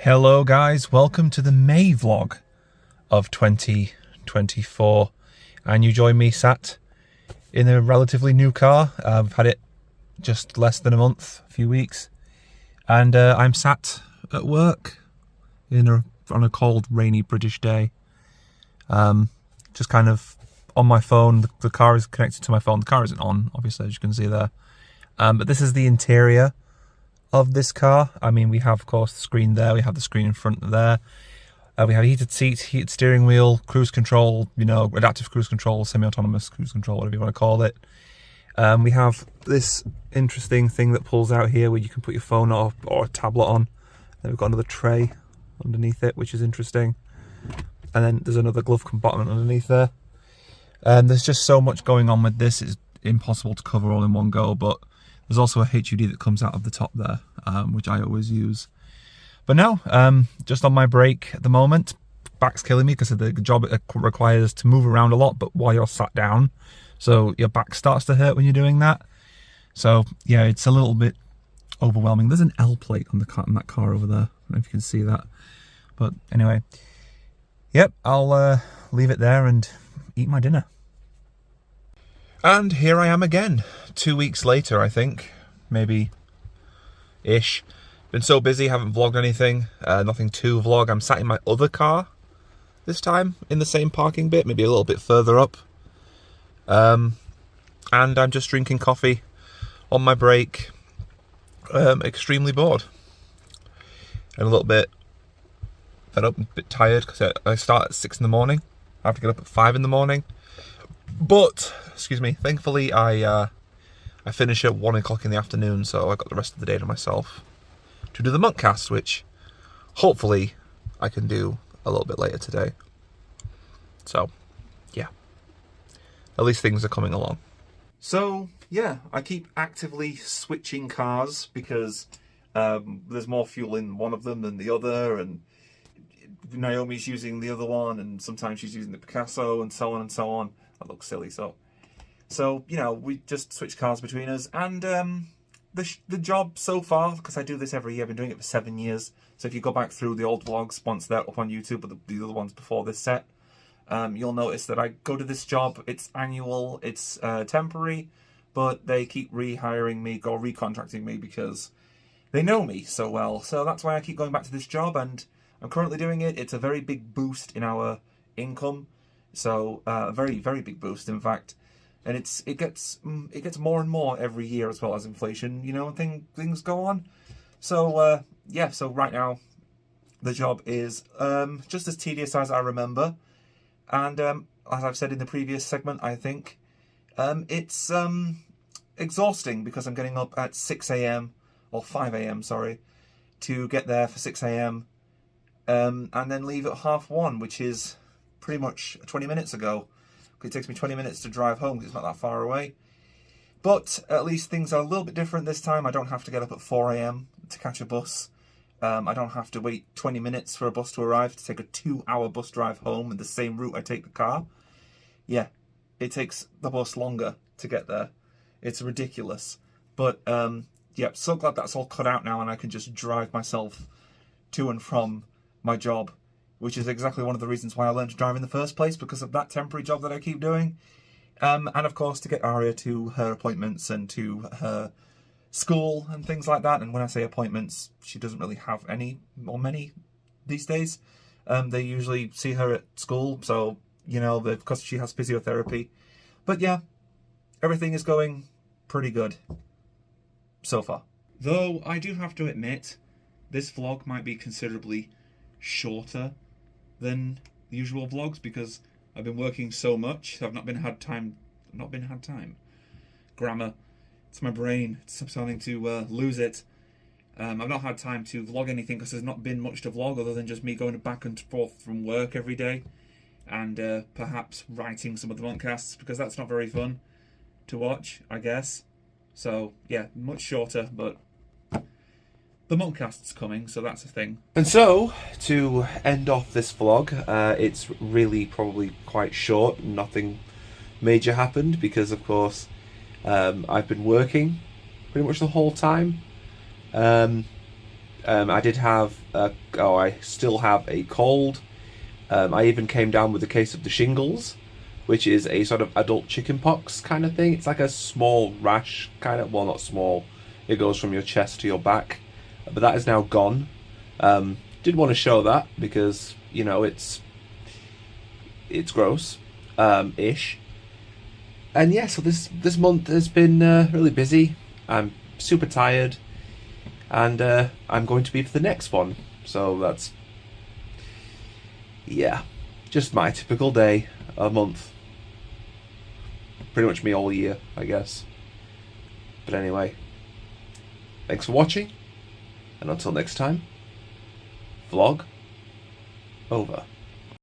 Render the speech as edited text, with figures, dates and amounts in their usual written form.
Hello guys, welcome to the May vlog of 2024, and you join me sat in a relatively new car. I've had it just less than a month, a few weeks, and I'm sat at work on a cold, rainy British day. Just kind of on my phone. The car is connected to my phone. The car isn't on, obviously, as you can see there. But this is the interior of this car. I mean, we have, of course, the screen there. We have the screen in front there. We have heated seats, heated steering wheel, cruise control, adaptive cruise control, semi-autonomous cruise control, whatever you want to call it. We have this interesting thing that pulls out here where you can put your phone or a tablet on. Then we've got another tray underneath it, which is interesting. And then there's another glove compartment underneath there. There's just so much going on with this. It's impossible to cover all in one go, but there's also a HUD that comes out of the top there, which I always use. But no, just on my break at the moment. Back's killing me because the job requires to move around a lot, but while you're sat down, so your back starts to hurt when you're doing that. So yeah, it's a little bit overwhelming. There's an L plate on that car over there. I don't know if you can see that. But anyway, yep, I'll leave it there and eat my dinner. And here I am again, 2 weeks later, I think, maybe-ish. Been so busy, haven't vlogged anything, nothing to vlog. I'm sat in my other car this time, in the same parking bit, maybe a little bit further up. And I'm just drinking coffee on my break, extremely bored. And a little bit fed up, a bit tired, because I start at 6 in the morning. I have to get up at 5 in the morning. But, excuse me, thankfully I finish at 1 o'clock in the afternoon, so I got the rest of the day to myself to do the Munkcast, which hopefully I can do a little bit later today. So, yeah. At least things are coming along. So, yeah, I keep actively switching cars because there's more fuel in one of them than the other, and Naomi's using the other one, and sometimes she's using the Picasso, and so on and so on. That looks silly, so we just switch cars between us, and the job so far, because I do this every year, I've been doing it for 7 years, so if you go back through the old vlogs, once they're up on YouTube, but the other ones before this set, you'll notice that I go to this job, it's annual, it's temporary, but they keep rehiring me, or recontracting me, because they know me so well, so that's why I keep going back to this job, and I'm currently doing it. It's a very big boost in our income. So a very, very big boost, in fact, and it gets more and more every year as well as inflation, and things go on. So yeah, so right now the job is just as tedious as I remember, and as I've said in the previous segment, I think it's exhausting because I'm getting up at 6 a.m. or 5 a.m. sorry, to get there for 6 a.m. And then leave at 1:30, which is pretty much 20 minutes ago. It takes me 20 minutes to drive home because it's not that far away. But at least things are a little bit different this time. I don't have to get up at 4 a.m. to catch a bus. I don't have to wait 20 minutes for a bus to arrive to take a 2-hour bus drive home in the same route I take the car. Yeah, it takes the bus longer to get there. It's ridiculous. But yeah, so glad that's all cut out now and I can just drive myself to and from my job, which is exactly one of the reasons why I learned to drive in the first place, because of that temporary job that I keep doing. And of course to get Aria to her appointments and to her school and things like that. And when I say appointments, she doesn't really have any or many these days. They usually see her at school, so because she has physiotherapy. But yeah, everything is going pretty good so far. Though I do have to admit, this vlog might be considerably shorter than the usual vlogs because I've been working so much. I've not been had time. Grammar. It's my brain. It's starting to lose it. I've not had time to vlog anything because there's not been much to vlog other than just me going back and forth from work every day, and perhaps writing some of the Munkcasts because that's not very fun to watch, I guess. So yeah, much shorter, but the Munkcast's coming, so that's a thing. And so, to end off this vlog, it's really probably quite short. Nothing major happened because, of course, I've been working pretty much the whole time. I did have, I still have a cold. I even came down with a case of the shingles, which is a sort of adult chickenpox kind of thing. It's like a small rash, kind of, well, not small. It goes from your chest to your back, but that is now gone. Did want to show that because, you know, it's gross, ish. And yeah, so this month has been really busy. I'm super tired, and I'm going to be for the next one. So that's, yeah, just my typical day, a month. Pretty much me all year, I guess. But anyway, thanks for watching, and until next time, vlog over.